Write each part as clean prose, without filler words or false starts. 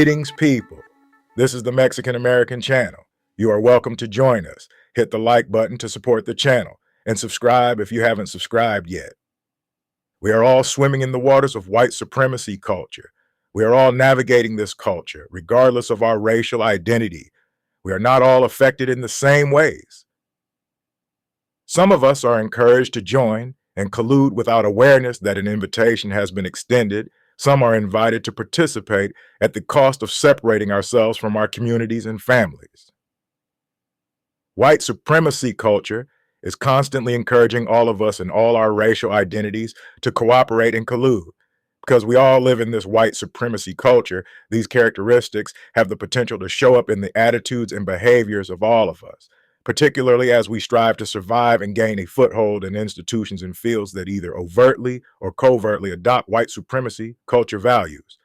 Greetings, people. This is the Mexican American channel. You are welcome to join us. Hit the like button to support the channel and subscribe if you haven't subscribed yet. We are all swimming in the waters of white supremacy culture. We are all navigating this culture, regardless of our racial identity. We are not all affected in the same ways. Some of us are encouraged to join and collude without awareness that an invitation has been extended. Some are invited to participate at the cost of separating ourselves from our communities and families. White supremacy culture is constantly encouraging all of us and all our racial identities to cooperate and collude. Because we all live in this white supremacy culture, these characteristics have the potential to show up in the attitudes and behaviors of all of us, particularly as we strive to survive and gain a foothold in institutions and fields that either overtly or covertly adopt white supremacy culture values.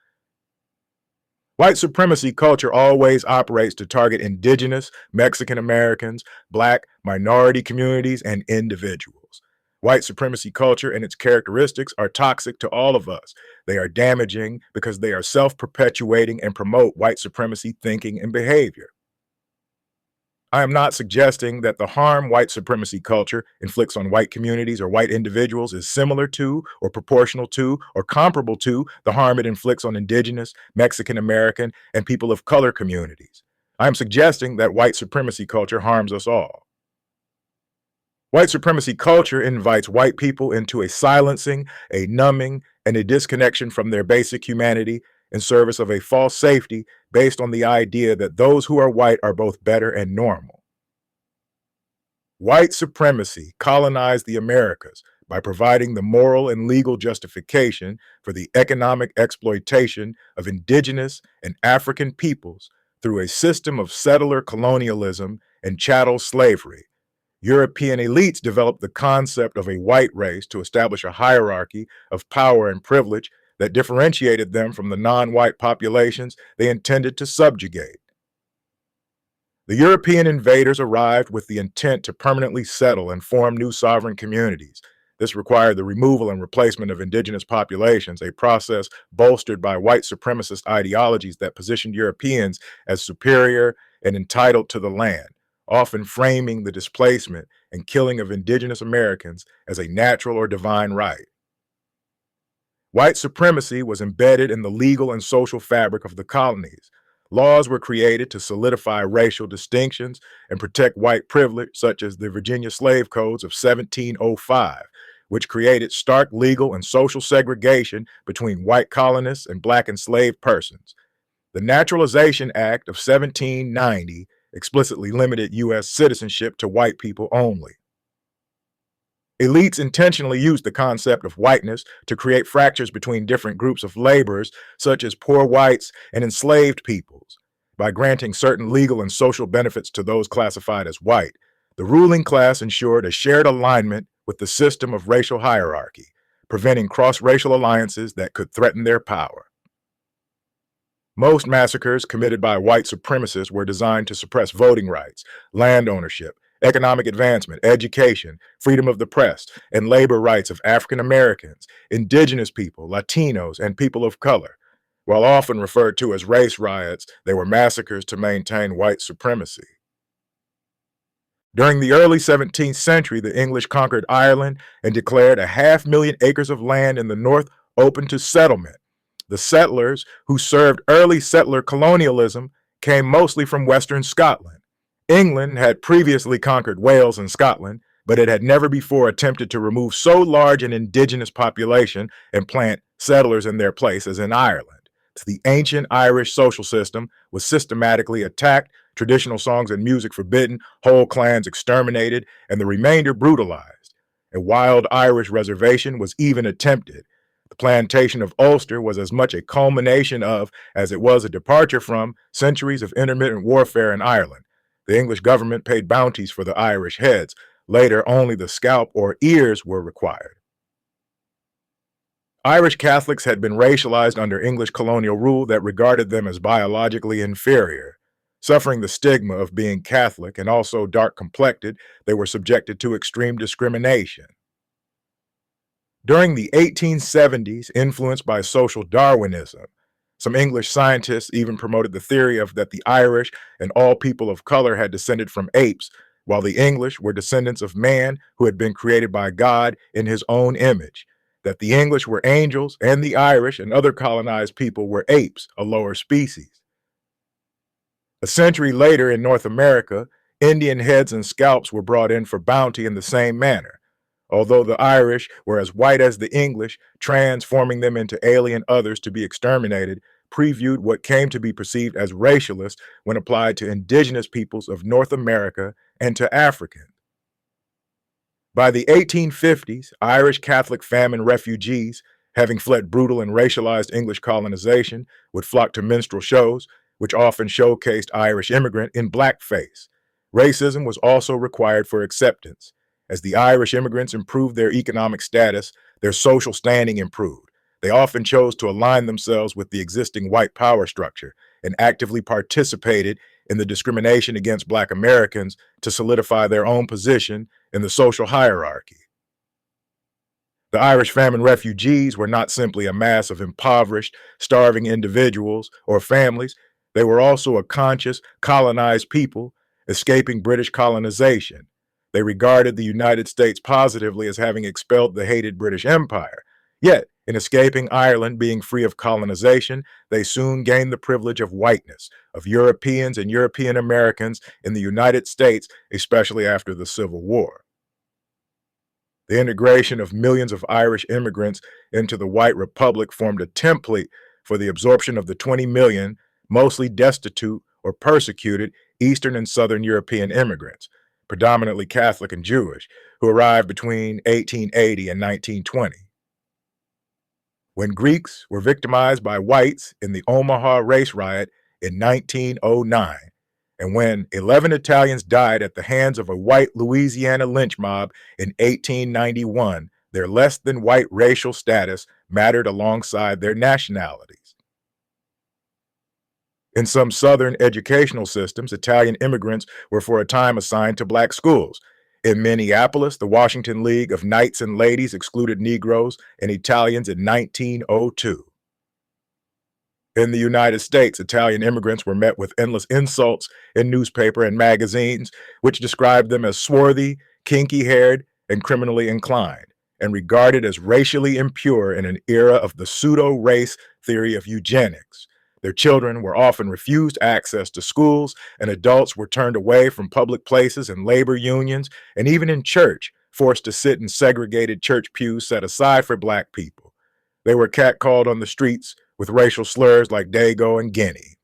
White supremacy culture always operates to target indigenous, Mexican Americans, Black, minority communities, and individuals. White supremacy culture and its characteristics are toxic to all of us. They are damaging because they are self-perpetuating and promote white supremacy thinking and behavior. I am not suggesting that the harm white supremacy culture inflicts on white communities or white individuals is similar to, or proportional to, or comparable to the harm it inflicts on indigenous, Mexican American, and people of color communities. I am suggesting that white supremacy culture harms us all. White supremacy culture invites white people into a silencing, a numbing, and a disconnection from their basic humanity in service of a false safety based on the idea that those who are white are both better and normal. White supremacy colonized the Americas by providing the moral and legal justification for the economic exploitation of indigenous and African peoples through a system of settler colonialism and chattel slavery. European elites developed the concept of a white race to establish a hierarchy of power and privilege that differentiated them from the non-white populations they intended to subjugate. The European invaders arrived with the intent to permanently settle and form new sovereign communities. This required the removal and replacement of indigenous populations, a process bolstered by white supremacist ideologies that positioned Europeans as superior and entitled to the land, often framing the displacement and killing of indigenous Americans as a natural or divine right. White supremacy was embedded in the legal and social fabric of the colonies. Laws were created to solidify racial distinctions and protect white privilege, such as the Virginia Slave Codes of 1705, which created stark legal and social segregation between white colonists and Black enslaved persons. The Naturalization Act of 1790 explicitly limited U.S. citizenship to white people only. Elites intentionally used the concept of whiteness to create fractures between different groups of laborers, such as poor whites and enslaved peoples. By granting certain legal and social benefits to those classified as white, the ruling class ensured a shared alignment with the system of racial hierarchy, preventing cross-racial alliances that could threaten their power. Most massacres committed by white supremacists were designed to suppress voting rights, land ownership, economic advancement, education, freedom of the press, and labor rights of African Americans, indigenous people, Latinos, and people of color. While often referred to as race riots, they were massacres to maintain white supremacy. During the early 17th century, the English conquered Ireland and declared 500,000 acres of land in the north open to settlement. The settlers who served early settler colonialism came mostly from Western Scotland. England had previously conquered Wales and Scotland, but it had never before attempted to remove so large an indigenous population and plant settlers in their place as in Ireland. The ancient Irish social system was systematically attacked, traditional songs and music forbidden, whole clans exterminated, and the remainder brutalized. A wild Irish reservation was even attempted. The plantation of Ulster was as much a culmination of as it was a departure from centuries of intermittent warfare in Ireland. The English government paid bounties for the Irish heads. Later, only the scalp or ears were required. Irish Catholics had been racialized under English colonial rule that regarded them as biologically inferior. Suffering the stigma of being Catholic and also dark-complected, they were subjected to extreme discrimination. During the 1870s, influenced by social Darwinism, some English scientists even promoted the theory of that the Irish and all people of color had descended from apes, while the English were descendants of man who had been created by God in his own image, that the English were angels and the Irish and other colonized people were apes, a lower species. A century later in North America, Indian heads and scalps were brought in for bounty in the same manner. Although the Irish were as white as the English, transforming them into alien others to be exterminated, previewed what came to be perceived as racialist when applied to indigenous peoples of North America and to Africans. By the 1850s, Irish Catholic famine refugees, having fled brutal and racialized English colonization, would flock to minstrel shows, which often showcased Irish immigrant in blackface. Racism was also required for acceptance. As the Irish immigrants improved their economic status, their social standing improved. They often chose to align themselves with the existing white power structure and actively participated in the discrimination against Black Americans to solidify their own position in the social hierarchy. The Irish famine refugees were not simply a mass of impoverished, starving individuals or families. They were also a conscious, colonized people escaping British colonization. They regarded the United States positively as having expelled the hated British Empire. Yet, in escaping Ireland being free of colonization, they soon gained the privilege of whiteness, of Europeans and European Americans in the United States, especially after the Civil War. The integration of millions of Irish immigrants into the white republic formed a template for the absorption of the 20 million, mostly destitute or persecuted Eastern and Southern European immigrants, predominantly Catholic and Jewish, who arrived between 1880 and 1920. When Greeks were victimized by whites in the Omaha race riot in 1909, and when 11 Italians died at the hands of a white Louisiana lynch mob in 1891, their less than white racial status mattered alongside their nationalities. In some Southern educational systems, Italian immigrants were for a time assigned to Black schools. In Minneapolis, the Washington League of Knights and Ladies excluded Negroes and Italians in 1902. In the United States, Italian immigrants were met with endless insults in newspaper and magazines, which described them as swarthy, kinky-haired, and criminally inclined, and regarded as racially impure in an era of the pseudo-race theory of eugenics. Their children were often refused access to schools, and adults were turned away from public places and labor unions, and even in church, forced to sit in segregated church pews set aside for Black people. They were catcalled on the streets with racial slurs like Dago and Guinea.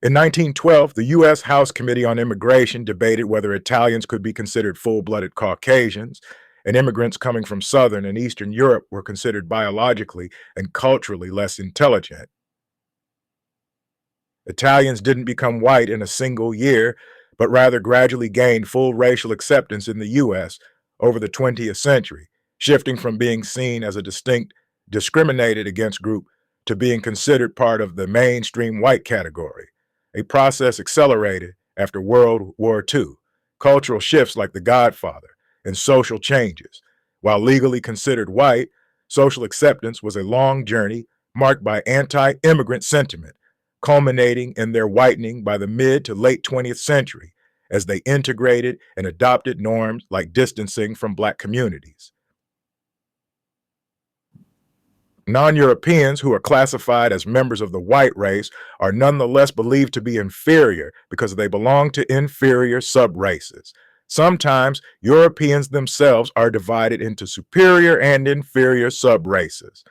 In 1912, the U.S. House Committee on Immigration debated whether Italians could be considered full-blooded Caucasians, and immigrants coming from Southern and Eastern Europe were considered biologically and culturally less intelligent. Italians didn't become white in a single year, but rather gradually gained full racial acceptance in the U.S. over the 20th century, shifting from being seen as a distinct, discriminated against group to being considered part of the mainstream white category, a process accelerated after World War II. Cultural shifts like The Godfather and social changes. While legally considered white, social acceptance was a long journey marked by anti-immigrant sentiment, culminating in their whitening by the mid to late 20th century as they integrated and adopted norms like distancing from Black communities. Non-Europeans who are classified as members of the white race are nonetheless believed to be inferior because they belong to inferior sub-races. Sometimes Europeans themselves are divided into superior and inferior subraces.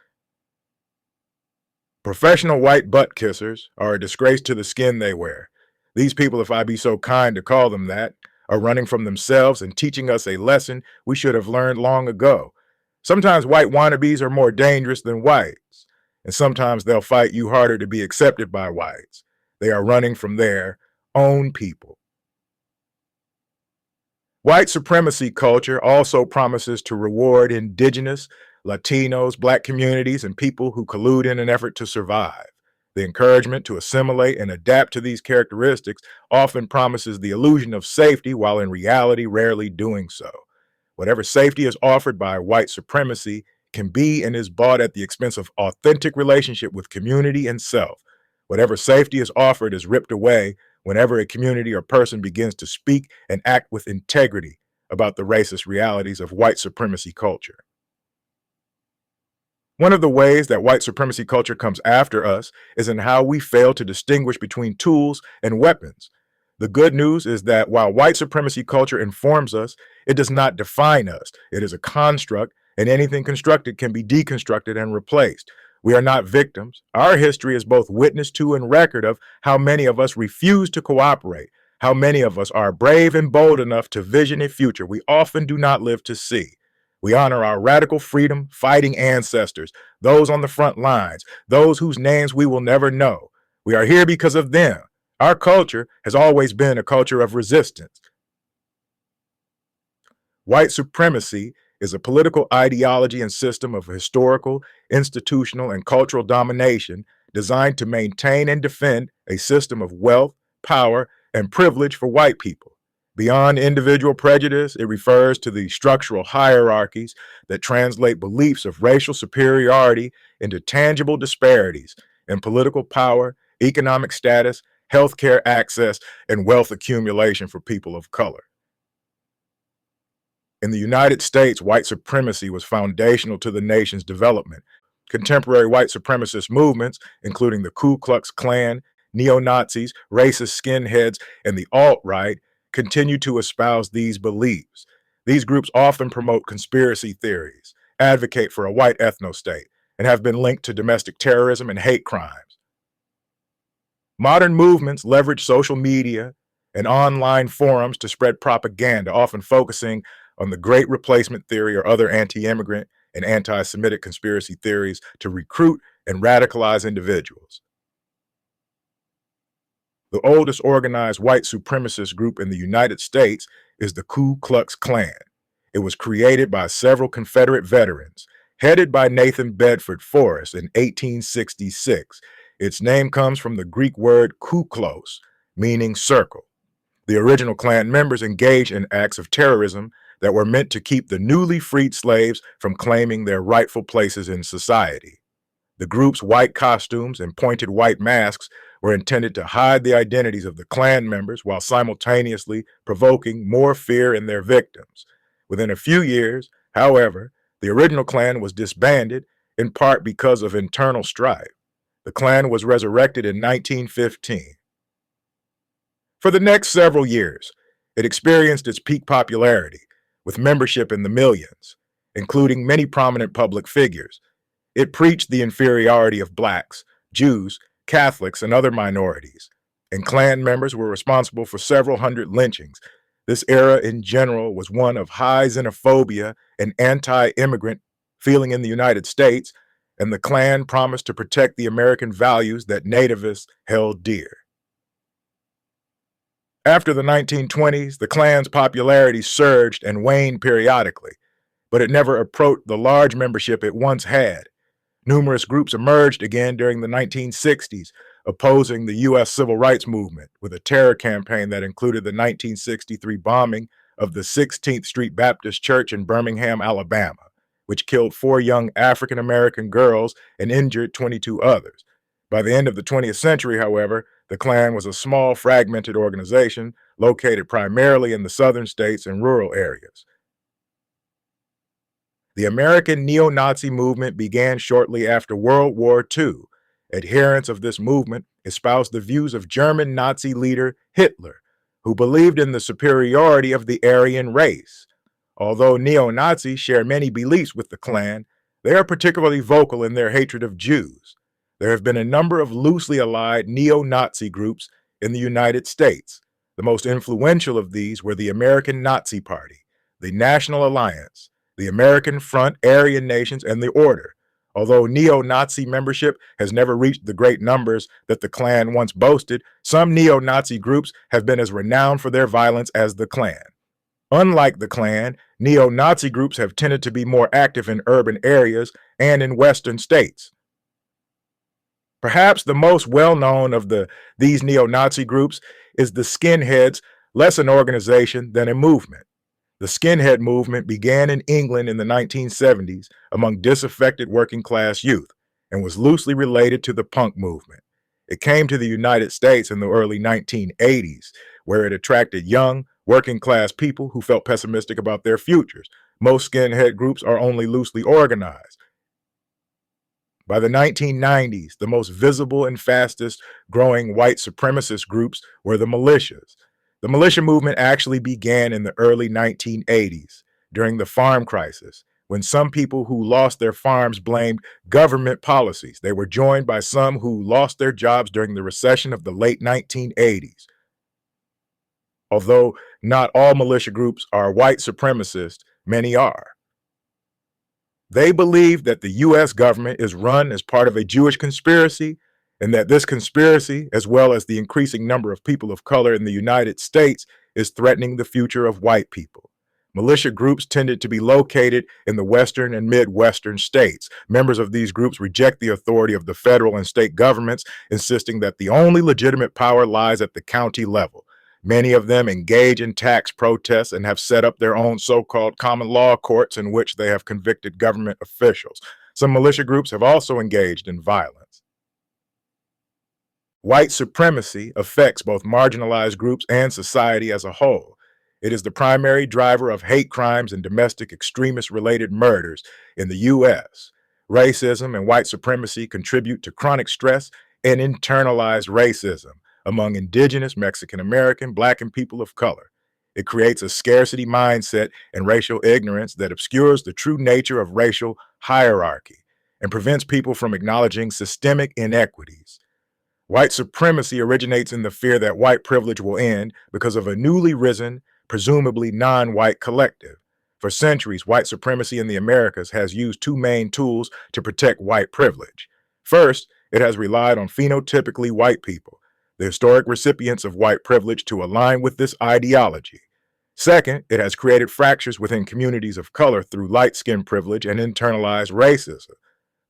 Professional white butt kissers are a disgrace to the skin they wear. These people, if I be so kind to call them that, are running from themselves and teaching us a lesson we should have learned long ago. Sometimes white wannabes are more dangerous than whites, and sometimes they'll fight you harder to be accepted by whites. They are running from their own people. White supremacy culture also promises to reward indigenous, Latinos, Black communities, and people who collude in an effort to survive. The encouragement to assimilate and adapt to these characteristics often promises the illusion of safety, while in reality, rarely doing so. Whatever safety is offered by white supremacy can be and is bought at the expense of authentic relationship with community and self. Whatever safety is offered is ripped away whenever a community or person begins to speak and act with integrity about the racist realities of white supremacy culture. One of the ways that white supremacy culture comes after us is in how we fail to distinguish between tools and weapons. The good news is that while white supremacy culture informs us, it does not define us. It is a construct, and anything constructed can be deconstructed and replaced. We are not victims. Our history is both witness to and record of how many of us refuse to cooperate, how many of us are brave and bold enough to vision a future we often do not live to see. We honor our radical freedom fighting ancestors, those on the front lines, those whose names we will never know. We are here because of them. Our culture has always been a culture of resistance. White supremacy is a political ideology and system of historical, institutional, and cultural domination designed to maintain and defend a system of wealth, power, and privilege for white people. Beyond individual prejudice, it refers to the structural hierarchies that translate beliefs of racial superiority into tangible disparities in political power, economic status, healthcare access, and wealth accumulation for people of color. In the United States, white supremacy was foundational to the nation's development. Contemporary white supremacist movements, including the Ku Klux Klan, neo-Nazis, racist skinheads, and the alt-right, continue to espouse these beliefs. These groups often promote conspiracy theories, advocate for a white ethno-state, and have been linked to domestic terrorism and hate crimes. Modern movements leverage social media and online forums to spread propaganda, often focusing on the Great Replacement theory or other anti-immigrant and anti-Semitic conspiracy theories to recruit and radicalize individuals. The oldest organized white supremacist group in the United States is the Ku Klux Klan. It was created by several Confederate veterans, headed by Nathan Bedford Forrest in 1866. Its name comes from the Greek word kuklos, meaning circle. The original Klan members engaged in acts of terrorism that were meant to keep the newly freed slaves from claiming their rightful places in society. The group's white costumes and pointed white masks were intended to hide the identities of the Klan members while simultaneously provoking more fear in their victims. Within a few years, however, the original Klan was disbanded, in part because of internal strife. The Klan was resurrected in 1915. For the next several years, it experienced its peak popularity, with membership in the millions, including many prominent public figures. It preached the inferiority of Blacks, Jews, Catholics, and other minorities, and Klan members were responsible for several hundred lynchings. This era in general was one of high xenophobia and anti-immigrant feeling in the United States, and the Klan promised to protect the American values that nativists held dear. After the 1920s, the Klan's popularity surged and waned periodically, but it never approached the large membership it once had. Numerous groups emerged again during the 1960s, opposing the U.S. Civil Rights Movement with a terror campaign that included the 1963 bombing of the 16th Street Baptist Church in Birmingham, Alabama, which killed 4 young African-American girls and injured 22 others. By the end of the 20th century, however, the Klan was a small, fragmented organization located primarily in the southern states and rural areas. The American neo-Nazi movement began shortly after World War II. Adherents of this movement espoused the views of German Nazi leader Hitler, who believed in the superiority of the Aryan race. Although neo-Nazis share many beliefs with the Klan, they are particularly vocal in their hatred of Jews. There have been a number of loosely allied neo-Nazi groups in the United States. The most influential of these were the American Nazi Party, the National Alliance, the American Front, Aryan Nations, and the Order. Although neo-Nazi membership has never reached the great numbers that the Klan once boasted, some neo-Nazi groups have been as renowned for their violence as the Klan. Unlike the Klan, neo-Nazi groups have tended to be more active in urban areas and in Western states. Perhaps the most well-known of these neo-Nazi groups is the Skinheads, less an organization than a movement. The skinhead movement began in England in the 1970s among disaffected working-class youth and was loosely related to the punk movement. It came to the United States in the early 1980s, where it attracted young, working-class people who felt pessimistic about their futures. Most skinhead groups are only loosely organized. By the 1990s, the most visible and fastest growing white supremacist groups were the militias. The militia movement actually began in the early 1980s, during the farm crisis, when some people who lost their farms blamed government policies. They were joined by some who lost their jobs during the recession of the late 1980s. Although not all militia groups are white supremacist, many are. They believe that the U.S. government is run as part of a Jewish conspiracy, and that this conspiracy, as well as the increasing number of people of color in the United States, is threatening the future of white people. Militia groups tended to be located in the Western and Midwestern states. Members of these groups reject the authority of the federal and state governments, insisting that the only legitimate power lies at the county level. Many of them engage in tax protests and have set up their own so-called common law courts in which they have convicted government officials. Some militia groups have also engaged in violence. White supremacy affects both marginalized groups and society as a whole. It is the primary driver of hate crimes and domestic extremist-related murders in the U.S. Racism and white supremacy contribute to chronic stress and internalized racism among indigenous, Mexican American, Black, and people of color. It creates a scarcity mindset and racial ignorance that obscures the true nature of racial hierarchy and prevents people from acknowledging systemic inequities. White supremacy originates in the fear that white privilege will end because of a newly risen, presumably non-white collective. For centuries, white supremacy in the Americas has used two main tools to protect white privilege. First, it has relied on phenotypically white people, the historic recipients of white privilege, to align with this ideology. Second, it has created fractures within communities of color through light-skin privilege and internalized racism.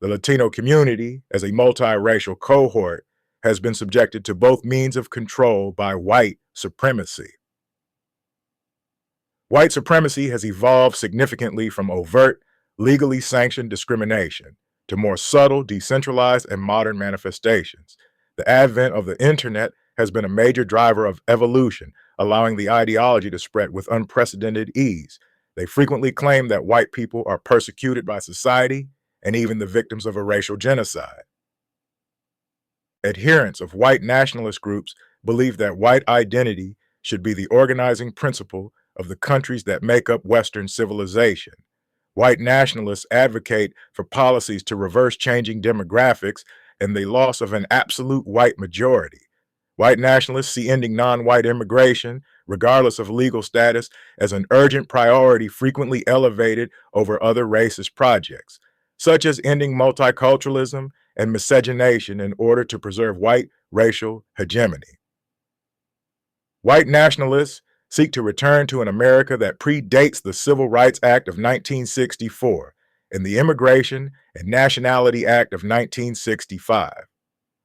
The Latino community, as a multiracial cohort, has been subjected to both means of control by white supremacy. White supremacy has evolved significantly from overt, legally sanctioned discrimination to more subtle, decentralized, and modern manifestations. The advent of the internet has been a major driver of evolution, allowing the ideology to spread with unprecedented ease. They frequently claim that white people are persecuted by society and even the victims of a racial genocide. Adherents of white nationalist groups believe that white identity should be the organizing principle of the countries that make up Western civilization. White nationalists advocate for policies to reverse changing demographics and the loss of an absolute white majority. White nationalists see ending non-white immigration, regardless of legal status, as an urgent priority frequently elevated over other racist projects, such as ending multiculturalism and miscegenation in order to preserve white racial hegemony. White nationalists seek to return to an America that predates the Civil Rights Act of 1964 and the Immigration and Nationality Act of 1965.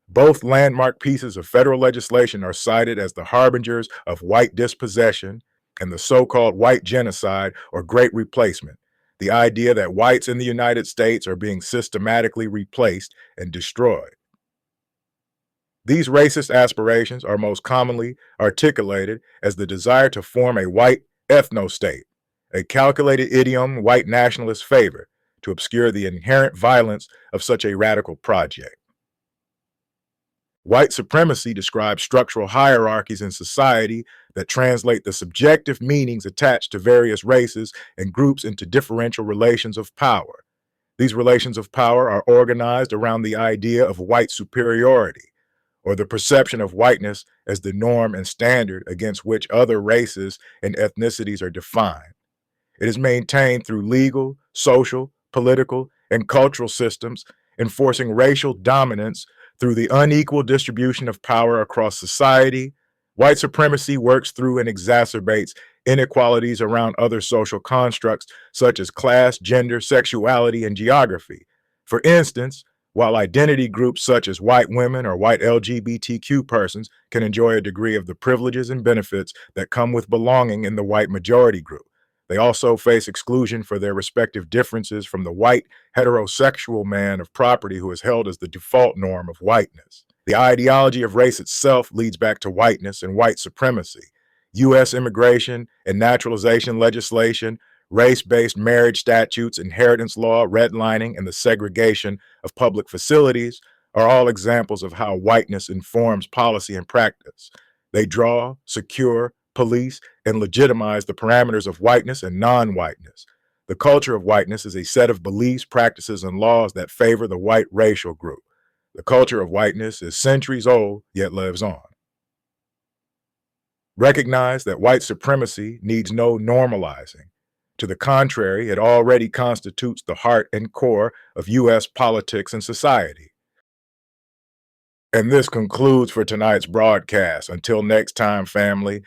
Both landmark pieces of federal legislation are cited as the harbingers of white dispossession and the so-called white genocide or Great Replacement, the idea that whites in the United States are being systematically replaced and destroyed. These racist aspirations are most commonly articulated as the desire to form a white ethno-state, a calculated idiom white nationalists favor to obscure the inherent violence of such a radical project. White supremacy describes structural hierarchies in society that translate the subjective meanings attached to various races and groups into differential relations of power. These relations of power are organized around the idea of white superiority, or the perception of whiteness as the norm and standard against which other races and ethnicities are defined. It is maintained through legal, social, political, and cultural systems, enforcing racial dominance through the unequal distribution of power across society. White supremacy works through and exacerbates inequalities around other social constructs such as class, gender, sexuality, and geography. For instance, while identity groups such as white women or white LGBTQ persons can enjoy a degree of the privileges and benefits that come with belonging in the white majority group, they also face exclusion for their respective differences from the white heterosexual man of property who is held as the default norm of whiteness. The ideology of race itself leads back to whiteness and white supremacy. U.S. immigration and naturalization legislation, race-based marriage statutes, inheritance law, redlining, and the segregation of public facilities are all examples of how whiteness informs policy and practice. They draw, secure, police, and legitimize the parameters of whiteness and non-whiteness. The culture of whiteness is a set of beliefs, practices, and laws that favor the white racial group. The culture of whiteness is centuries old, yet lives on. Recognize that white supremacy needs no normalizing. To the contrary, it already constitutes the heart and core of U.S. politics and society. And this concludes for tonight's broadcast. Until next time, family,